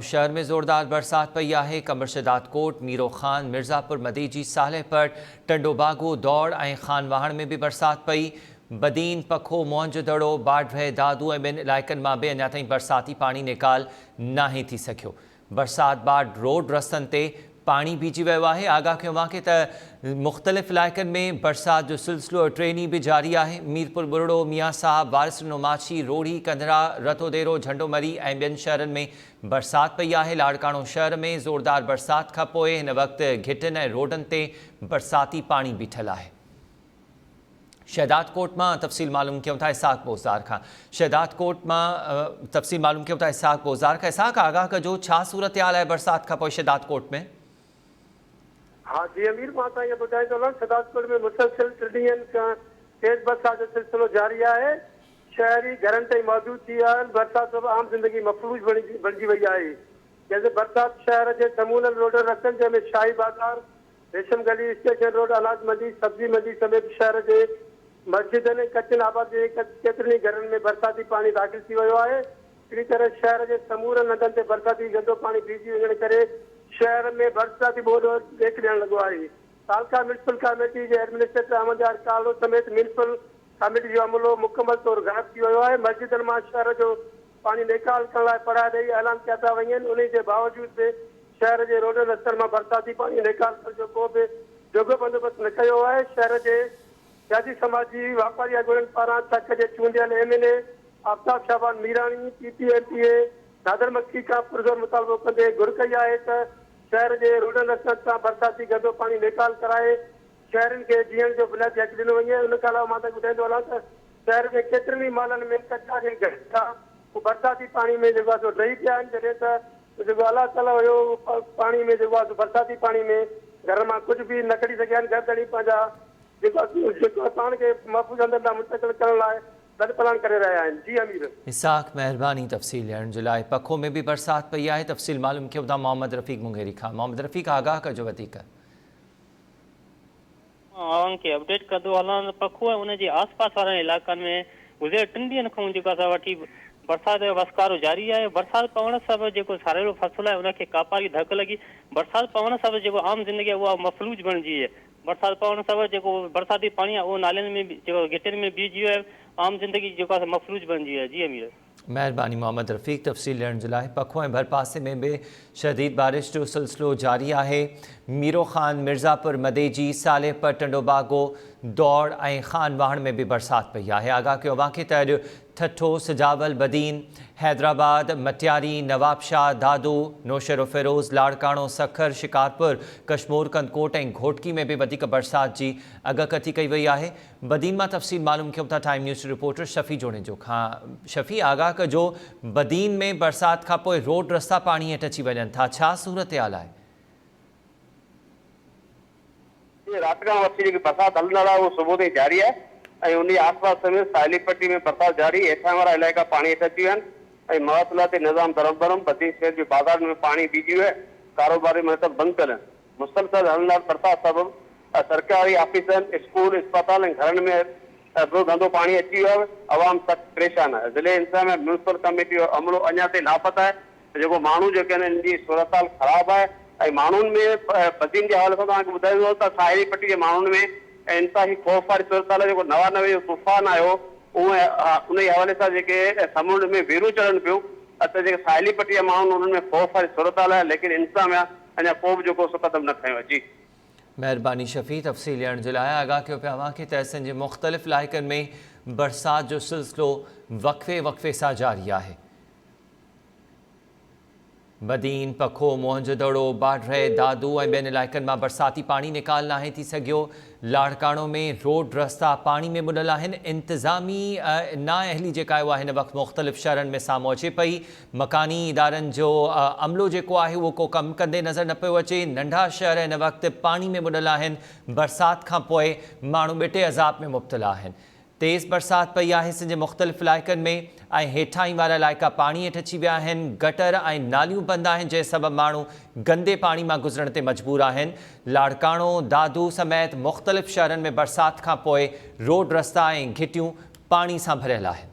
शहर में ज़ोरदार बरसात पई है। कमर शदादकोट, मीरो खान, मिर्ज़ापुर, मदीजी, सालेपट, टंडोबागो, दौड़ ऐं खानवाहण में भी बरसात पई। बदीन, पखो, मोहनजोदड़ो, बाडरे, दादू ऐं ॿिनि इलाइक़नि मां बि अञा ताईं बरसाती पाणी निकाल नाहे थी सघियो। बरसात बाद रोड रस्तनि ते पाणी बीजी वियो आहे। आगाह कयो आहे त मुख़्तलिफ़ इलाइक़नि में बरसात जो सिलसिलो टे ॾींहं बि जारी आहे। मीरपुर, बुरड़ो, मियां साहब, वारिस नोमाची, रोड़ी, कंधरा, रतोदेरो, झंडोमरी ऐं ॿियनि शहरनि में बरसात पई आहे। लाड़काणो शहर में ज़ोरदार बरसात खां पोइ हिन वक़्तु घिटियुनि ऐं रोडनि ते बरसाती पाणी बीठल आहे। शहदादकोट में तफ़सील मालूम क्यों था इसाक बोज़दार खां। शहदादकोट में तफ़सील मालूम क्यों था इसाक बोज़दार खां। इसाक आगाह कजो छा सूरत हाल है बरसात खां पोइ शहदादकोट में? हाँ जी अमीर, मां तव्हां ॿुधाए थो हलां शहदादकोट में मुसलसिल टिनि ॾींहंनि खां तेज़ बरसात जो सिलसिलो जारी आहे। शहरी घरनि ताईं मौजूद थी विया आहिनि। बरसात सबबि आम ज़िंदगी मफ़लूज बणिजी वई आहे। जैसे बरसात शहर के समूलनि रोड रस्तनि जंहिंमें शाही बाज़ार, रेशम गली, स्टेशन रोड, अनाज मंडी, सब्जी मंडी समेत शहर के मस्जिदनि, कच्चनि आबादी केतिरनि घरनि में बरसाती पानी दाख़िल थी वियो आहे। अहिड़ी तरह शहर के समूरनि नंदनि ते बरसाती गंदो पानी बीजी वञण करे शहर में बरसाती ॿोॾि ॾेख ॾियण लॻो आहे। तालका म्यूनिसिपल कमेटी के एडमिनिस्ट्रेटर अहमदयार कालो समेत म्यूनिसिपल कमेटी जो अमलो मुकम्मल तौर गायब थी वियो आहे। मस्जिदनि मां शहर जो पानी निकाल करण लाइ पढ़ा ॾेई ऐलान कया था वञनि। उन जे बावजूद बि शहर के रोड रस्तनि मां बरसाती पानी निकाल जो को बि जोॻो बंदोबस्त न कयो आहे। शहर के सियासी समाजी वापारी अॻुवाननि पारां तक जे चूंडियल MLA आफ्ताब शाहबान मीरानी PPMPA नादर मक्की खां पुरज़ोर मुतालबो कंदे घुर कई आहे त शहर के रोड रस्तनि सां बरसाती गंदो पानी निकाल कराए शहरनि के जीअण जो बुनियादी हक़ ॾिनो वञे। उन खां अलावा मां तव्हांखे ॿुधाईंदो हलां त शहर के केतिरनि ई मालनि में कचा जे घटा बरसाती पानी में जेको आहे सो ॾही पिया आहिनि। जॾहिं त जेको अलाह ताला हुयो पानी में जेको आहे बरसाती पानी में घर मां कुझु बि न कढी सघिया आहिनि। घर तणी पंहिंजा जेको पाण खे महफ़ूज़ अंदरि लाइ मुंतक़िल करण लाइ दलपलान करे रहिया आहिनि। जी अमीर इसाक मेहरबानी तफ़सील ॾियण जे लाइ। पखो में भी बरसात पई आहे। तफ़सील मालूम कयो था मोहम्मद रफ़ीक मुंगेरी खां। मोहम्मद रफ़ीक आगाह कजो वधीक। खे अपडेट कंदो हलां पखो ऐं उनजे आसपास वारनि इलाइक़नि में गुज़िरियल 3 ॾींहंनि खां जेको असां वठी बरसात जो वसकारो जारी आहे। बरसात पवण सबबि जेको सारेलो फसल आहे उनखे कापारी धक लॻी। बरसात पवण सबबि जेको आम ज़िंदगी आहे उहा मफ़लूज बणिजी आहे। बरसात पवण सबबि जेको बरसाती पाणी आहे उहो नालनि में जेको घिटियुनि में बीहजी वियो आहे। आम ज़िंदगी जेको आहे मफ़लूज बणिजी आहे। जी अमीर मेहरबानी मोहम्मद रफ़ीक तफ़सील ॾियण जे लाइ। पखो ऐं भरपासे में भी शदीद बारिश जो सिलसिलो जारी आहे। मीरो खान, मिर्ज़ापुर, मदेजी, सालेपट, टंडोबागो, दौड़ ऐं खानवाहण में भी बरसात पई आहे। आगाह कयो आहे त अॼु ठठो, सजावल, बदीन, हैदराबाद, मटियारी, नवाबशाह, दादू, नौशेरो फ़िरोज़, लाड़काणो, सखर, शिकारपुर, कश्मोर, कंदकोट ऐं घोटकी में भी वधीक बरसात जी अगकथी कई वई आहे। बदीन मां तफ़सील मालूम कयूं था टाइम न्यूज़ रिपोर्टर शफ़ी जोड़ेजो खां। शफ़ी आगाह कजो बदीन में बरसात खां पोइ रोड रस्ता पाणी हेठि अची वञनि था, छा सूरत हाल आहे? रात खां वठी जेकी बरसात हलंदड़ आहे उहो सुबुह ताईं जारी आहे ऐं उन आसपास समेत साहिली पट्टी में बरसात जारी। हेठां वारा इलाइक़ा पाणी हेठि अची विया आहिनि ऐं मवासिलाती निज़ाम दरमदरम बदीन शहर जे बाज़ार में पाणी बीजी वियो आहे। कारोबारी मतिलबु बंदि कयल आहिनि। मुसलसल हलंदड़ बरसात सबबि सरकारी ऑफिसनि, स्कूल, अस्पताल ऐं घरनि में बि गंदो पाणी अची वियो आहे। अवाम सख़्तु परेशान आहे। ज़िले इंतज़ामिया म्यूनिसिपल कमेटी जो अमलो अञा ताईं लापता आहे। जेको माण्हू जेके आहिनि इन जी सूरत हाल ख़राबु आहे ऐं माण्हुनि में बदीन जे हवाले सां तव्हांखे ॿुधाईंदो त साहिली पट्टी जे माण्हुनि में इंतिहाई ख़ौफ़ वारी सूरत हाल जेको 99 जो तूफ़ान आयो उहे उन जे हवाले सां जेके समुंड में वेरूं चढ़नि पियूं त जेके साहिली पट्टी जा माण्हू उन्हनि में ख़ौफ़ वारी सूरत हाल आहे। लेकिन इंतज़ामिया अञा को बि जेको क़दम न खयो आहे। जी मेहरबानी शफ़ी तफ़सील ॾियण जे लाइ। आगाह कयो पिया आहे त असां जे मुख़्तलिफ़ इलाइक़नि में बरसात जो सिलसिलो वक़फ़े वक़फ़े सां जारी आहे। बदीन, पखो, मोहनजोदड़ो, बाडरे, दादू ऐं ॿियनि इलाइक़नि मां बरसाती पाणी निकाल नाहे थी सघियो। लाड़काणो में रोड रस्ता पाणी में बुॾल आहिनि। इंतिज़ामी नाअहली जेका आहे उहा हिन वक़्तु मुख़्तलिफ़ शहरनि में साम्हूं अचे पई। मकानी इदारनि जो अमलो जेको आहे उहो को कमु कंदे नज़र न पियो अचे। नंढा शहर हिन वक़्तु पाणी में बुॾल आहिनि। बरसात खां पोइ माण्हू ॿिटे अज़ाब में मुब्तला आहिनि। तेज़ बरसात पई आहे सिंध जे मुख़्तलिफ़ इलाइक़नि में ऐं हेठां वारा इलाइक़ा पाणी हेठि अची विया आहिनि। गटर ऐं नालियूं बंदि आहिनि जंहिं सबबि माण्हू गंदे पाणी मां गुज़रण ते मजबूर आहिनि। लाड़काणो, दादू समेत मुख़्तलिफ़ शहरनि में बरसात खां पोइ रोड रस्ता ऐं घिटियूं पाणी सां भरियल आहिनि।